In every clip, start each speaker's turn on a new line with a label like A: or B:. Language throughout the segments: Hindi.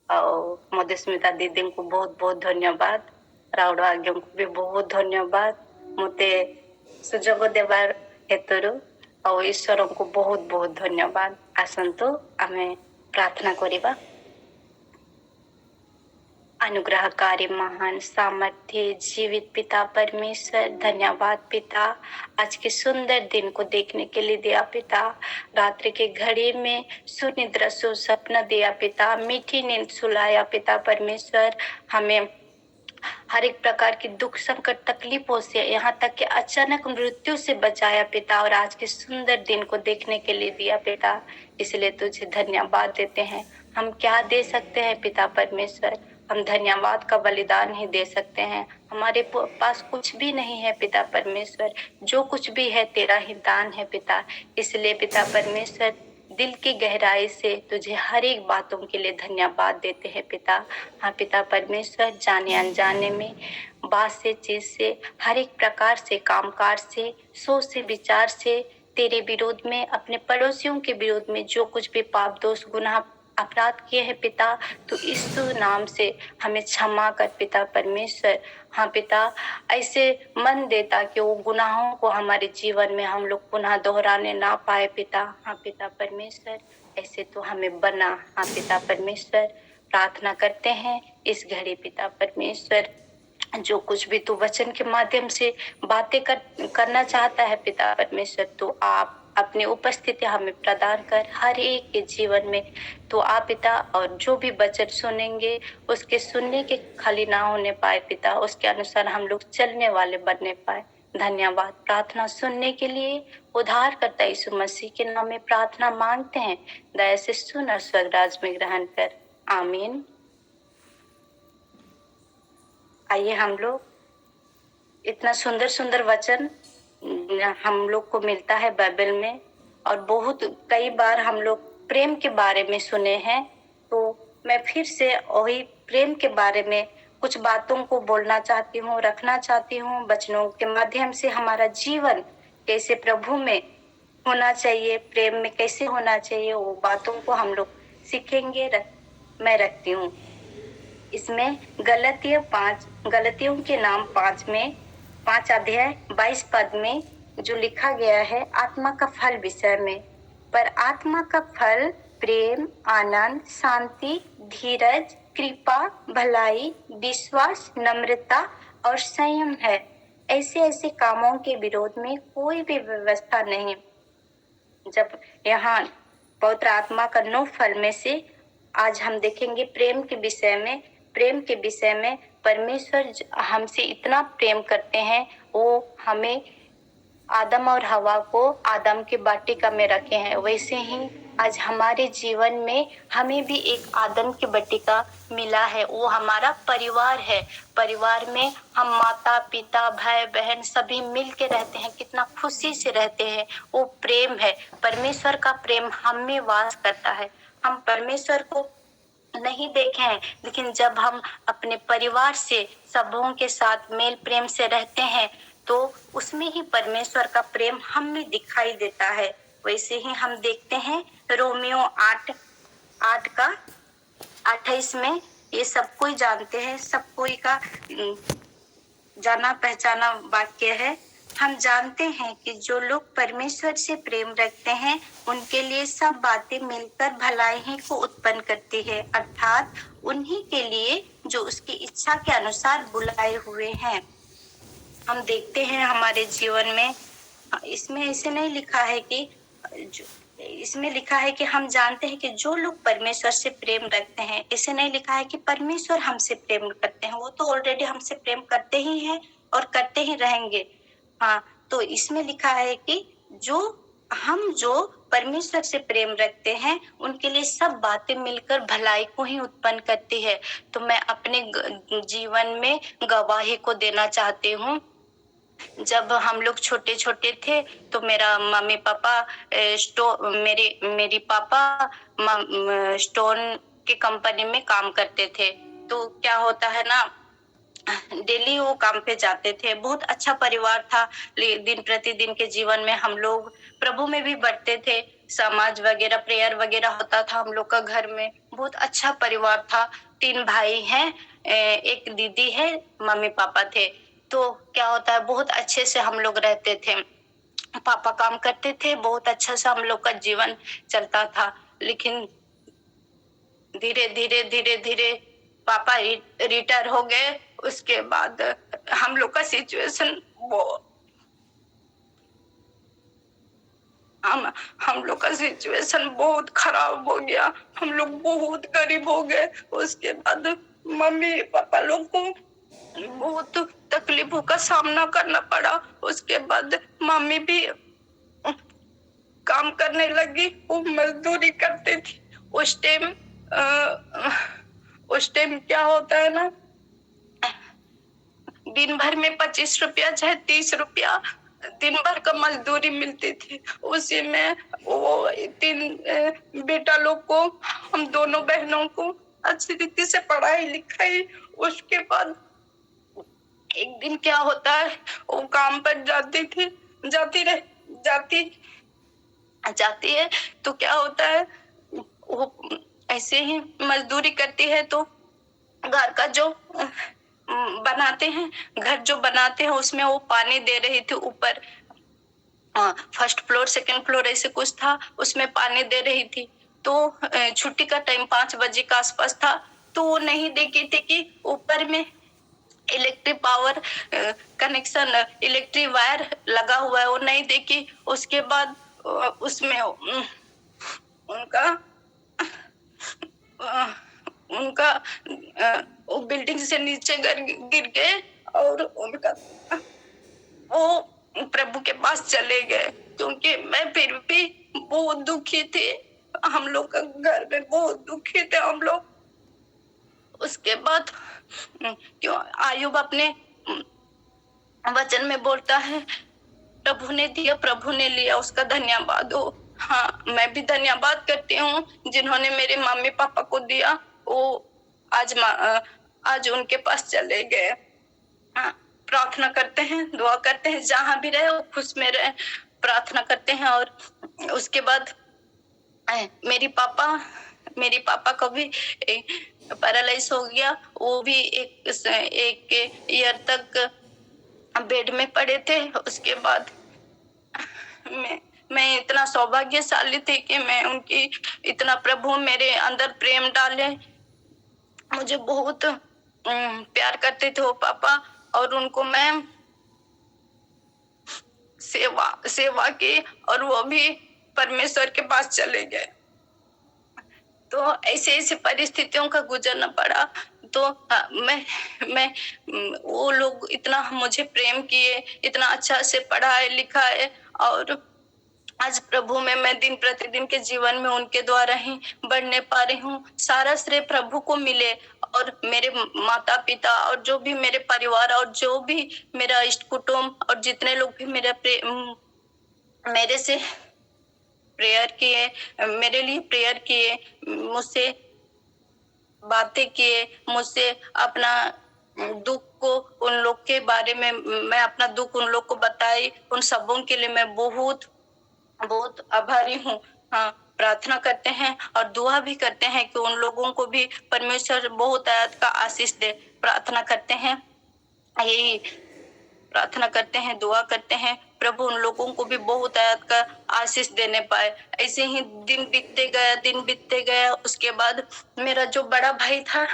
A: और मधुस्मिता दीदी को बहुत बहुत धन्यवाद। राउड आज्ञा को भी बहुत धन्यवाद मते सुजोग देवार हेतुरु और ईश्वर को बहुत बहुत धन्यवाद। आसंतु आमे प्रार्थना करिबा। अनुग्रहकारी महान सामर्थ्य जीवित पिता परमेश्वर, धन्यवाद पिता आज के सुंदर दिन को देखने के लिए दिया पिता। रात्रि के घड़ी में सुनिद्रा सुसपना दिया पिता, मीठी नींद सुलाया पिता परमेश्वर। हमें हर एक प्रकार की दुख संकट तकलीफों से यहाँ तक कि अचानक मृत्यु से बचाया पिता, और आज के सुंदर दिन को देखने के लिए दिया पिता। इसलिए तुझे धन्यवाद देते हैं। हम क्या दे सकते हैं पिता परमेश्वर? हम धन्यवाद का बलिदान ही दे सकते हैं। हमारे पास कुछ भी नहीं है पिता परमेश्वर, जो कुछ भी है तेरा ही दान है पिता। इसलिए पिता परमेश्वर दिल की गहराई से तुझे हर एक बातों के लिए धन्यवाद देते हैं पिता। हाँ पिता परमेश्वर, जाने अनजाने में बात से, चीज से, हर एक प्रकार से, कामकाज से, सोच से, विचार से तेरे विरोध में, अपने पड़ोसियों के विरोध में जो कुछ भी पाप दोष गुनाह अपराध किए हैं पिता, तो इस नाम से हमें क्षमा कर पिता परमेश्वर। हाँ पिता, ऐसे मन देता कि वो गुनाहों को हमारे जीवन में हम लोग पुनः दोहराने ना पाए पिता। हाँ पिता परमेश्वर, ऐसे तो हमें बना। हाँ पिता परमेश्वर, प्रार्थना करते हैं इस घड़ी पिता परमेश्वर, जो कुछ भी तू वचन के माध्यम से बातें करना चाहता है पिता परमेश्वर, तो आप अपनी उपस्थिति हमें प्रदान कर हर एक के जीवन में। तो आप पिता, और जो भी वचन सुनेंगे उसके सुनने के खाली ना होने पाए पिता, उसके अनुसार हम लोग चलने वाले बनने पाए। धन्यवाद। प्रार्थना सुनने के लिए उद्धारकर्ता यीशु मसीह के नाम में प्रार्थना मांगते हैं। दया से सुन और स्वर्गराज में ग्रहण कर। आमीन। आइए हम लोग, इतना सुंदर सुंदर वचन हम लोग को मिलता है बाइबल में, और बहुत कई बार हम लोग प्रेम के बारे में सुने हैं। तो मैं फिर से वही प्रेम के बारे में कुछ बातों को बोलना चाहती हूँ, रखना चाहती हूँ। वचनों के माध्यम से हमारा जीवन कैसे प्रभु में होना चाहिए, प्रेम में कैसे होना चाहिए, वो बातों को हम लोग सीखेंगे। मैं रखती हूँ इसमें गलतियों के नाम 5 अध्याय 22 पद में जो लिखा गया है आत्मा का फल विषय में। पर आत्मा का फल प्रेम, आनंद, शांति, धीरज, कृपा, भलाई, विश्वास, नम्रता और संयम है। ऐसे ऐसे कामों के विरोध में कोई भी व्यवस्था नहीं। जब यहाँ पवित्र आत्मा का 9 फल में से आज हम देखेंगे प्रेम के विषय में। प्रेम के विषय में परमेश्वर हमसे इतना प्रेम करते हैं, वो हमें आदम और हवा को आदम के वाटिका में रखे हैं, वैसे ही आज हमारे जीवन में हमें भी एक आदम की वाटिका मिला है। वो हमारा परिवार है। परिवार में हम माता पिता भाई बहन सभी मिल के रहते हैं, कितना खुशी से रहते हैं। वो प्रेम है। परमेश्वर का प्रेम हम में वास करता है। हम परमेश्वर को नहीं देखे हैं, लेकिन जब हम अपने परिवार से सबों के साथ मेल प्रेम से रहते हैं, तो उसमें ही परमेश्वर का प्रेम हम में दिखाई देता है। वैसे ही हम देखते हैं रोमियो 8 का 28 में, ये सब कोई जानते हैं, सब कोई का जाना पहचाना वाक्य है। हम जानते हैं कि जो लोग परमेश्वर से प्रेम रखते हैं उनके लिए सब बातें मिलकर भलाई ही को उत्पन्न करती है, अर्थात उन्हीं के लिए जो उसकी इच्छा के अनुसार बुलाए हुए हैं। हम देखते हैं हमारे जीवन में, इसमें ऐसे नहीं लिखा है कि इसमें लिखा है कि हम जानते हैं कि जो लोग परमेश्वर से प्रेम रखते हैं, इसे नहीं लिखा है कि परमेश्वर हमसे प्रेम करते हैं। वो तो ऑलरेडी हमसे प्रेम करते ही हैं और करते ही रहेंगे। हाँ, तो इसमें लिखा है कि जो परमेश्वर से प्रेम रखते हैं उनके लिए सब बातें मिलकर भलाई को ही उत्पन्न करती है। तो मैं अपने जीवन में गवाही को देना चाहती हूँ। जब हम लोग छोटे छोटे थे तो मेरा मम्मी पापा मेरी पापा स्टोन के कंपनी में काम करते थे। तो क्या होता है ना, डेली वो काम पे जाते थे। बहुत अच्छा परिवार था। दिन प्रतिदिन के जीवन में हम लोग प्रभु में भी बढ़ते थे। समाज वगैरह प्रेयर वगैरह होता था हम लोग का घर में। बहुत अच्छा परिवार था। 3 भाई हैं, एक दीदी है, मम्मी-पापा थे। तो क्या होता है, बहुत अच्छे से हम लोग रहते थे। पापा काम करते थे, बहुत अच्छा से हम लोग का जीवन चलता था। लेकिन धीरे-धीरे, धीरे-धीरे पापा रिटायर हो गए। उसके बाद हम लोग का सिचुएशन वो हम लोग का सिचुएशन बहुत खराब हो गया। हम लोग बहुत गरीब हो गए। उसके बाद मम्मी पापा लोग को बहुत तकलीफों का सामना करना पड़ा। उसके बाद मम्मी भी काम करने लगी, वो मजदूरी करती थी। उस टाइम क्या होता है ना, दिन भर में 25 रुपया चाहे 30 रुपया दिन भर का मजदूरी मिलती थी। उसी में वो 3 बेटा लोग को, हम दोनों बहनों को अच्छी रीति से पढ़ाई लिखाई। उसके बाद एक दिन क्या होता है, वो काम पर जाती थी, जाती जाती है तो क्या होता है, वो ऐसे ही मजदूरी करती है तो घर का जो बनाते हैं, घर जो बनाते हैं उसमें वो पानी दे रही थी ऊपर। फर्स्ट फ्लोर सेकंड फ्लोर ऐसे कुछ था, उसमें पानी दे रही थी। तो छुट्टी का टाइम 5 बजे के आसपास था। तो वो नहीं देखी थी कि ऊपर में electric power connection, electric wire लगा हुआ है, वो नहीं देखी। उसके बाद उसमें उनका उनका वो बिल्डिंग से नीचे गिर गए और उनका वो प्रभु के पास चले गए। क्योंकि मैं फिर भी बहुत दुखी थी, हम लोग का घर में बहुत दुखी थे हम लोग। उसके बाद क्यों आयुब अपने वचन में बोलता है, प्रभु ने दिया प्रभु ने लिया, उसका धन्यवाद हो। हाँ, मैं भी धन्यवाद करती हूँ जिन्होंने मेरे मम्मी पापा को दिया। वो आज उनके पास चले गए। हाँ, प्रार्थना करते हैं, दुआ करते हैं, जहां भी रहे वो खुश में रहे, प्रार्थना करते हैं। और उसके बाद मेरी पापा को भी पैरालाइज हो गया। वो भी एक ईयर तक बेड में पड़े थे। उसके बाद मैं इतना सौभाग्यशाली थी कि मैं उनकी इतना प्रभु मेरे अंदर प्रेम डाले। मुझे बहुत प्यार करते थे वो पापा, और उनको मैं सेवा की, और वो भी परमेश्वर के पास चले गए। तो ऐसे परिस्थितियों का गुजरना पड़ा। तो मैं वो लोग इतना मुझे प्रेम किए, इतना अच्छा से पढ़ाए लिखाए, और आज प्रभु में मैं दिन प्रतिदिन के जीवन में उनके द्वारा ही बढ़ने पा रही हूँ। सारा श्रेय प्रभु को मिले, और मेरे माता पिता और जो भी मेरे परिवार और जो भी मेरा इष्ट कुटुंब और जितने लोग भी मेरे से प्रेयर किए, मेरे लिए प्रेयर किए, मुझसे बातें किए, मुझसे अपना दुख को उन लोग के बारे में, मैं अपना दुख उन लोग को बताई। उन सबों के लिए मैं बहुत बहुत आभारी हूँ। हाँ, प्रार्थना करते हैं और दुआ भी करते हैं कि उन लोगों को भी परमेश्वर बहुत आयत का आशीष दे। प्रार्थना करते हैं, यही प्रार्थना करते हैं, दुआ करते हैं, प्रभु उन लोगों को भी बहुत आयत का आशीष देने पाए। ऐसे ही दिन बीतते गया। उसके बाद मेरा जो बड़ा भाई था,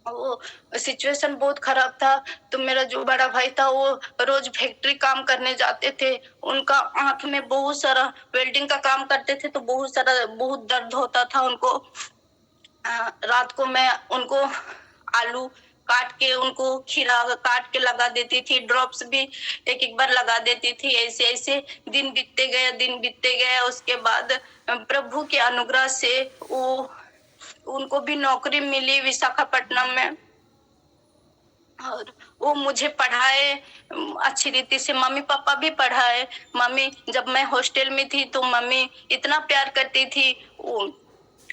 A: वो सिचुएशन बहुत खराब था। तो मेरा जो बड़ा भाई था वो रोज फैक्ट्री काम करने जाते थे। उनका आंख में बहुत सारा, वेल्डिंग का काम करते थे तो बहुत दर्द होता था उनको। रात को मैं उनको आलू काट के, उनको खीरा काट के लगा देती थी, ड्रॉप्स भी एक बार लगा देती थी। ऐसे ऐसे दिन बीतते गए। उसके बाद प्रभु के अनुग्रह से उनको भी नौकरी मिली विशाखापट्टनम में, और वो मुझे पढ़ाए अच्छी रीति से। मम्मी पापा भी पढ़ाए। मम्मी, जब मैं हॉस्टल में थी तो मम्मी इतना प्यार करती थी।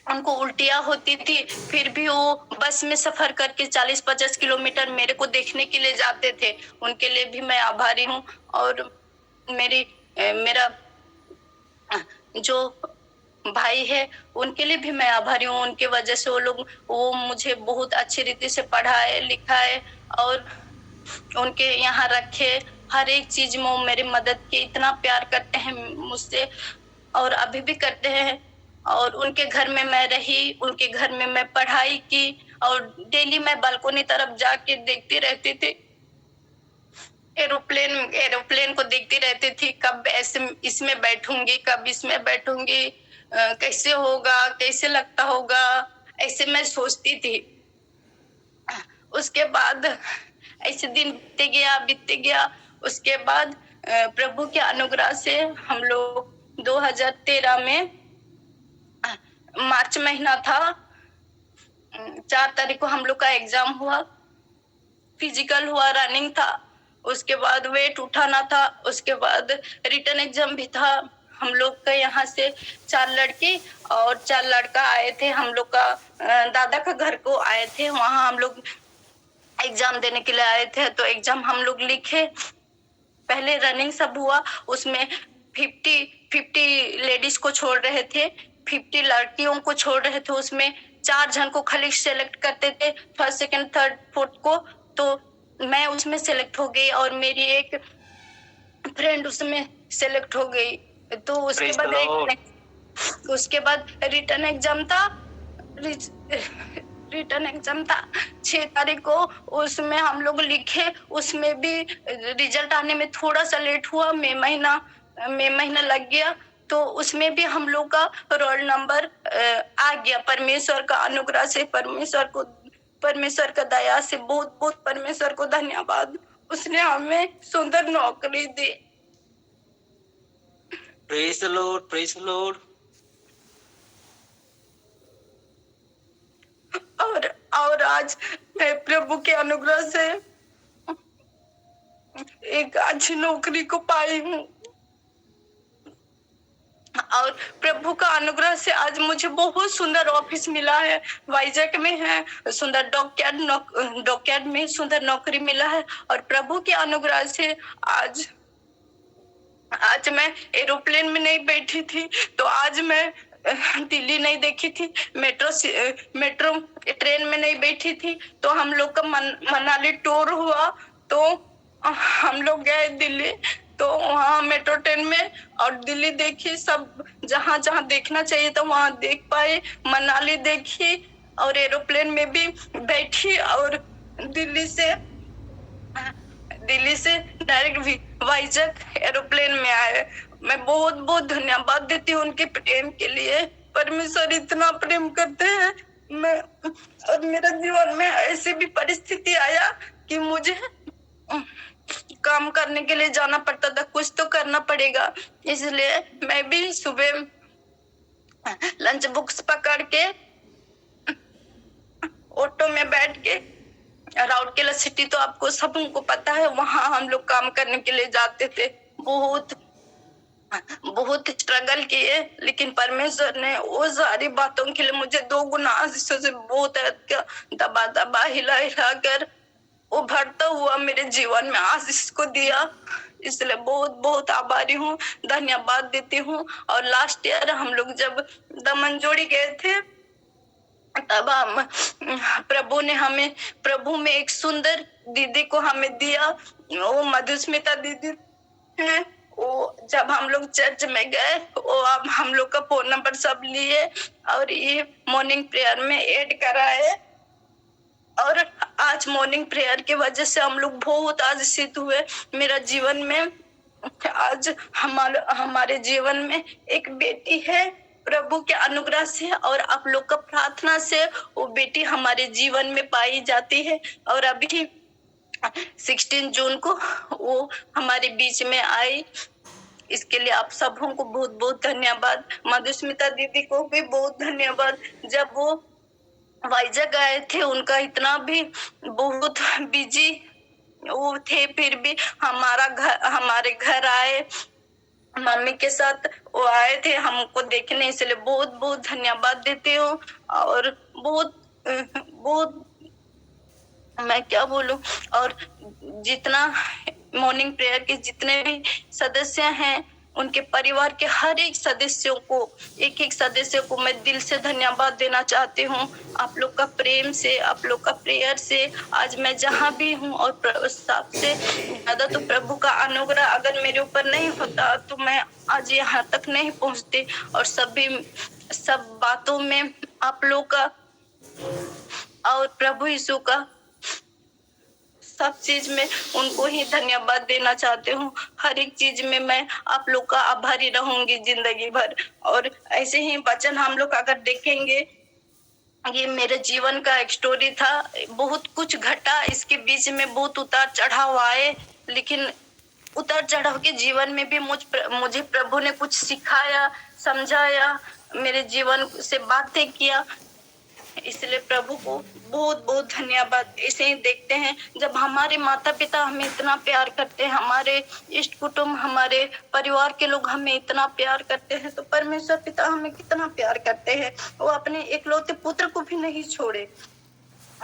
A: उनको उल्टियां होती थी, फिर भी वो बस में सफर करके 40-50 किलोमीटर मेरे को देखने के लिए जाते थे। उनके लिए भी मैं आभारी हूँ। और मेरा जो भाई है, उनके लिए भी मैं आभारी हूँ। उनके वजह से वो मुझे बहुत अच्छी रीति से पढ़ाए लिखाए और उनके यहाँ रखे। हर एक चीज में वो मेरी मदद की, इतना प्यार करते हैं मुझसे और अभी भी करते हैं। और उनके घर में मैं रही, उनके घर में मैं पढ़ाई की और डेली मैं बालकोनी तरफ जाके देखती रहती थी। एरोप्लेन एरोप्लेन को देखती रहती थी, कब ऐसे इसमें बैठूंगी, कब इसमें बैठूंगी, कैसे होगा, कैसे लगता होगा, ऐसे मैं सोचती थी। उसके बाद ऐसे दिन बीतते गया। उसके बाद प्रभु के अनुग्रह से हम लोग 2013 में मार्च महीना था, 4 तारीख को हम लोग का एग्जाम हुआ, फिजिकल हुआ, रनिंग था। उसके बाद वेट उठाना था। उसके बाद रिटर्न एग्जाम भी था। हम लोग का यहाँ से 4 लड़की और 4 लड़का आए थे। हम लोग का दादा का घर को आए थे, वहां हम लोग एग्जाम देने के लिए आए थे। तो एग्जाम हम लोग लिखे, पहले रनिंग सब हुआ, उसमें 50 लेडीज को छोड़ रहे थे, 50 लड़कियों को छोड़ रहे थे। उसमें 4 जन को खाली सेलेक्ट करते थे, फर्स्ट सेकंड थर्ड फोर्थ को। तो मैं उसमें सेलेक्ट हो गई और मेरी एक फ्रेंड उसमें सेलेक्ट हो गई। तो उसके बाद रिटर्न एग्जाम था। रिटर्न एग्जाम था 6 तारीख को। उसमें हम लोग लिखे, उसमें भी रिजल्ट आने में थोड़ा सा लेट हुआ, मई महीना लग गया। तो उसमें भी हम लोग का रोल नंबर आ गया, परमेश्वर का अनुग्रह से, परमेश्वर का दया से बहुत बहुत परमेश्वर को धन्यवाद। उसने हमें सुंदर नौकरी दी।
B: Praise the lord, praise the lord.
A: और आज मैं प्रभु के अनुग्रह से एक अच्छी नौकरी को पाई हूँ और प्रभु का अनुग्रह से आज मुझे बहुत सुंदर ऑफिस मिला है, वाइजैक में है, सुंदर डॉकयार्ड में सुंदर नौकरी मिला है। और प्रभु के अनुग्रह से आज मैं एरोप्लेन में नहीं बैठी थी, तो आज मैं दिल्ली नहीं देखी थी, मेट्रो ट्रेन में नहीं बैठी थी। तो हम लोग का मनाली टूर हुआ, तो हम लोग गए दिल्ली, तो वहाँ मेट्रो ट्रेन में और दिल्ली देखी, सब जहाँ जहाँ देखना चाहिए था वहाँ देख पाए, मनाली देखी और एरोप्लेन में भी बैठी और दिल्ली से डायरेक्ट वाइजैक एरोप्लेन में आए। मैं बहुत बहुत धन्यवाद देती हूँ उनके प्रेम के लिए। परमेश्वर इतना प्रेम करते हैं। मैं और मेरा जीवन में ऐसी भी परिस्थिति आया कि मुझे काम करने के लिए जाना पड़ता था, कुछ तो करना पड़ेगा, इसलिए मैं भी सुबह लंच बुक्स पकड़ के ऑटो में बैठ के, राउरकेला सिटी तो आपको सबको पता है, वहां हम लोग काम करने के लिए जाते थे। बहुत स्ट्रगल किए, लेकिन परमेश्वर ने वो सारी बातों के लिए मुझे 2 गुना आशीषों से बहुत दबा दबा हिला हिला कर वो भरता हुआ मेरे जीवन में आशीष को दिया। इसलिए बहुत बहुत आभारी हूँ, धन्यवाद देती हूँ। और लास्ट ईयर हम लोग जब दमनजोड़ी गए थे, तब प्रभु में एक सुंदर दीदी को हमें दिया। वो मधुस्मिता दीदी है। वो जब हम लोग चर्च में गए, वो अब हम लोग का फोन नंबर सब लिए और ये मॉर्निंग प्रेयर में ऐड कराए। और आज मॉर्निंग प्रेयर की वजह से हम लोग बहुत आशीषित हुए। मेरा जीवन में आज हमारे जीवन में एक बेटी है, प्रभु के अनुग्रह से और आप लोग का प्रार्थना से वो बेटी हमारे जीवन में पाई जाती है। और अभी 16 जून को वो हमारे बीच में आई। इसके लिए आप सबों को बहुत बहुत धन्यवाद। मधुस्मिता दीदी को भी बहुत धन्यवाद। जब वो वाइजैक आए थे, उनका इतना भी बहुत बिजी वो थे, फिर भी हमारे घर आए, मम्मी के साथ वो आए थे हमको देखने, इसलिए बहुत बहुत धन्यवाद देती हूँ। और बहुत बहुत मैं क्या बोलूं। और जितना मॉर्निंग प्रेयर के जितने भी सदस्य हैं, उनके परिवार के हर एक सदस्यों को, एक एक सदस्य को मैं दिल से धन्यवाद देना चाहती हूँ। आप लोग का प्रेम से, आप लोग का प्रेयर से आज मैं जहाँ भी हूँ, और सबसे ज्यादा तो प्रभु का अनुग्रह अगर मेरे ऊपर नहीं होता तो मैं आज यहाँ तक नहीं पहुँचती। और सब बातों में आप लोग का और प्रभु यीशु का सब चीज में उनको ही धन्यवाद देना चाहती हूँ। हर एक चीज में मैं आप लोग का आभारी रहूंगी जिंदगी भर। और ऐसे ही वचन हम लोग अगर देखेंगे, ये मेरे जीवन का एक स्टोरी था। बहुत कुछ घटा, इसके बीच में बहुत उतार चढ़ाव आए, लेकिन उतार चढ़ाव के जीवन में भी मुझे प्रभु ने कुछ सिखाया, समझाया, मेरे जीवन से बातें किया। इसलिए प्रभु को बहुत बहुत धन्यवाद। इसे ही देखते हैं, जब हमारे माता पिता हमें इतना प्यार करते हैं, हमारे इष्ट कुटुंब, हमारे परिवार के लोग हमें इतना प्यार करते हैं, तो परमेश्वर पिता हमें कितना प्यार करते हैं। वो अपने इकलौते पुत्र को भी नहीं छोड़े।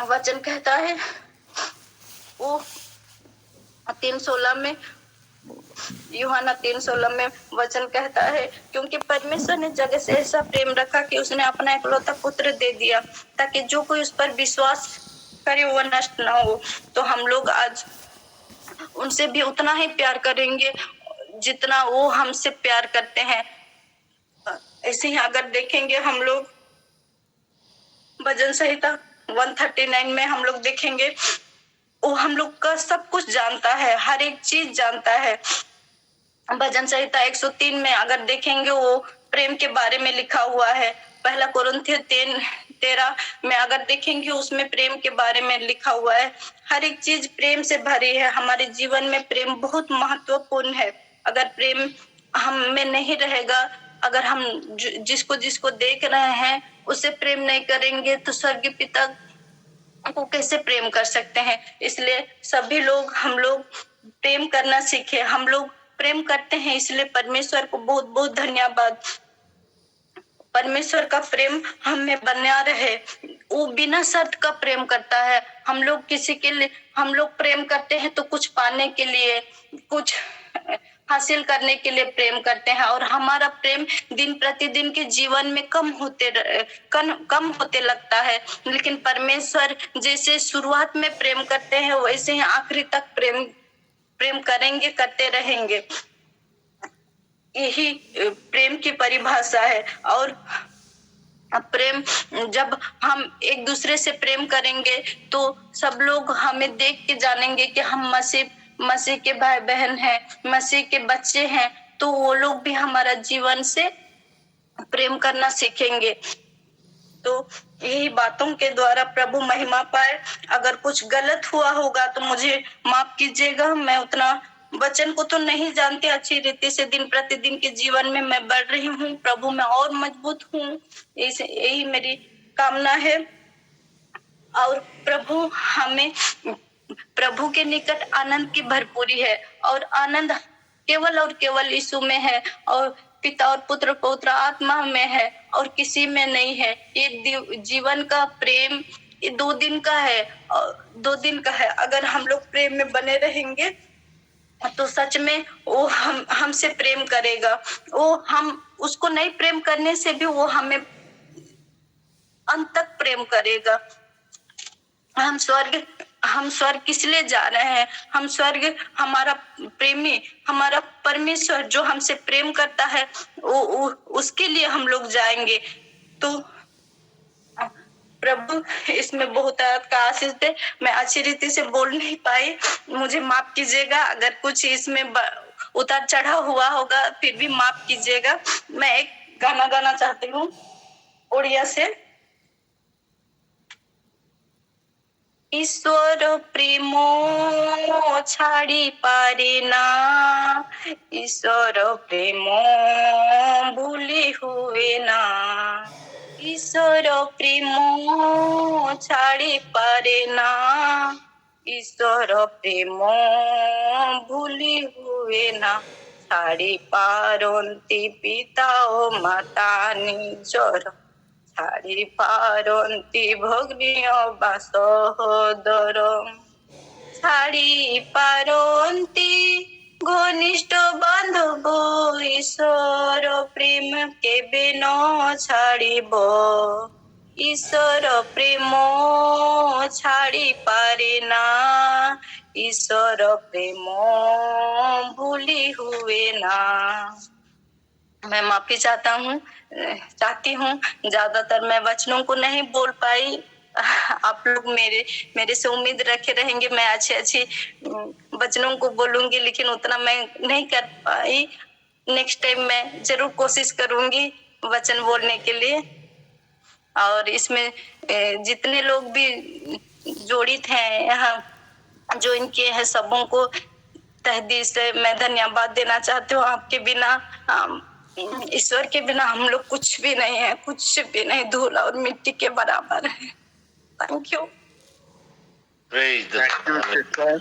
A: वचन कहता है, वो 3:16 में, यूहन्ना 3:16 में वचन कहता है, क्योंकि परमेश्वर ने जगत से ऐसा प्रेम रखा कि उसने अपना इकलौता पुत्र दे दिया, ताकि जो कोई उस पर विश्वास करे वो नष्ट ना हो। तो हम लोग आज उनसे भी उतना ही प्यार करेंगे जितना वो हमसे प्यार करते हैं। ऐसे ही अगर देखेंगे हम लोग भजन संहिता 139 में हम लोग देखेंगे, वो हम लोग का सब कुछ जानता है, हर एक चीज जानता है। भजन संहिता 103 में अगर देखेंगे, वो प्रेम के बारे में लिखा हुआ है। पहला कुरिन्थियों 13 में अगर देखेंगे, उसमें प्रेम के बारे में लिखा हुआ है। हर एक चीज प्रेम से भरी है। हमारे जीवन में प्रेम बहुत महत्वपूर्ण है। अगर प्रेम हम में नहीं रहेगा, अगर हम जिसको जिसको देख रहे हैं उससे प्रेम नहीं करेंगे, तो स्वर्गीय पिता को कैसे प्रेम कर सकते हैं। इसलिए सभी लोग, हम लोग प्रेम करना सीखे। हम लोग प्रेम करते हैं, इसलिए परमेश्वर को बहुत बहुत धन्यवाद। परमेश्वर का प्रेम हम में बना रहे। वो बिना शर्त का प्रेम करता है। हम लोग किसी के लिए हम लोग प्रेम करते हैं तो कुछ पाने के लिए, कुछ हासिल करने के लिए प्रेम करते हैं, और हमारा प्रेम दिन प्रतिदिन के जीवन में कम होते लगता है। लेकिन परमेश्वर जैसे शुरुआत में प्रेम करते हैं, वैसे ही आखिरी तक प्रेम करेंगे, करते रहेंगे। यही प्रेम की परिभाषा है। और प्रेम, जब हम एक दूसरे से प्रेम करेंगे तो सब लोग हमें देख के जानेंगे कि हम मसीह के भाई बहन हैं, मसीह के बच्चे हैं। तो वो लोग भी हमारा जीवन से प्रेम करना सीखेंगे। तो यही बातों के द्वारा प्रभु महिमा पाए। अगर कुछ गलत हुआ होगा तो मुझे माफ कीजिएगा। मैं उतना वचन को तो नहीं जानती अच्छी रीति से। दिन प्रतिदिन के जीवन में मैं बढ़ रही हूँ, प्रभु में और मजबूत हूँ, यही मेरी कामना है। और प्रभु के निकट आनंद की भरपूरी है, और आनंद केवल और केवल यीशु में है, और पिता और पुत्र पवित्र आत्मा में है, और किसी में नहीं है। ये जीवन का प्रेम ये 2 दिन का है, और 2 दिन का है। अगर हम लोग प्रेम में बने रहेंगे तो सच में वो हमसे प्रेम करेगा। वो हम उसको नहीं प्रेम करने से भी वो हमें अंत तक प्रेम करेगा। हम स्वर्ग किस लिए जा रहे हैं? हम स्वर्ग, हमारा प्रेमी, हमारा परमेश्वर जो हमसे प्रेम करता है, उसके लिए हम लोग जाएंगे। तो प्रभु इसमें बहुत का आशीष दे। मैं अच्छी रीति से बोल नहीं पाई, मुझे माफ कीजिएगा। अगर कुछ इसमें उतार चढ़ाव हुआ होगा, फिर भी माफ कीजिएगा। मैं एक गाना गाना चाहती हूँ उड़िया से। ईश्वर प्रेमो छाड़ी पारे ना, ईश्वर प्रेमो भूली हुए ना, ईश्वर प्रेमो छाड़ी पारे ना, ईश्वर प्रेमो भूली हुए ना, छाड़ी पारंती पिता ओ माता निजर, छाड़ी पारंती भग्निय बा सहोदर, छाड़ी पारंती ঘনিষ্ঠ বান্ধব ঈশ্বর প্রেম কেবে ন ছাড়িব ঈশ্বর প্রেম ছাড়ি পারে না ঈশ্বর প্रेम भूली हुए ना। मैं माफी चाहती हूँ ज्यादातर मैं वचनों को नहीं बोल पाई। आप लोग मेरे से उम्मीद रखे रहेंगे मैं अच्छी वचनों को बोलूंगी, लेकिन उतना मैं नहीं कर पाई। नेक्स्ट टाइम मैं जरूर कोशिश करूंगी वचन बोलने के लिए। और इसमें जितने लोग भी जोड़ित हैं यहाँ जो इनके हैं सबों को तहे दिल से मैं धन्यवाद देना चाहती हूँ। आपके बिना ईश्वर के बिना हम लोग कुछ भी नहीं है, कुछ भी नहीं, धूल और मिट्टी के बराबर है। Thank you.
B: Praise the
C: Thank you,
B: Lord.
C: sister.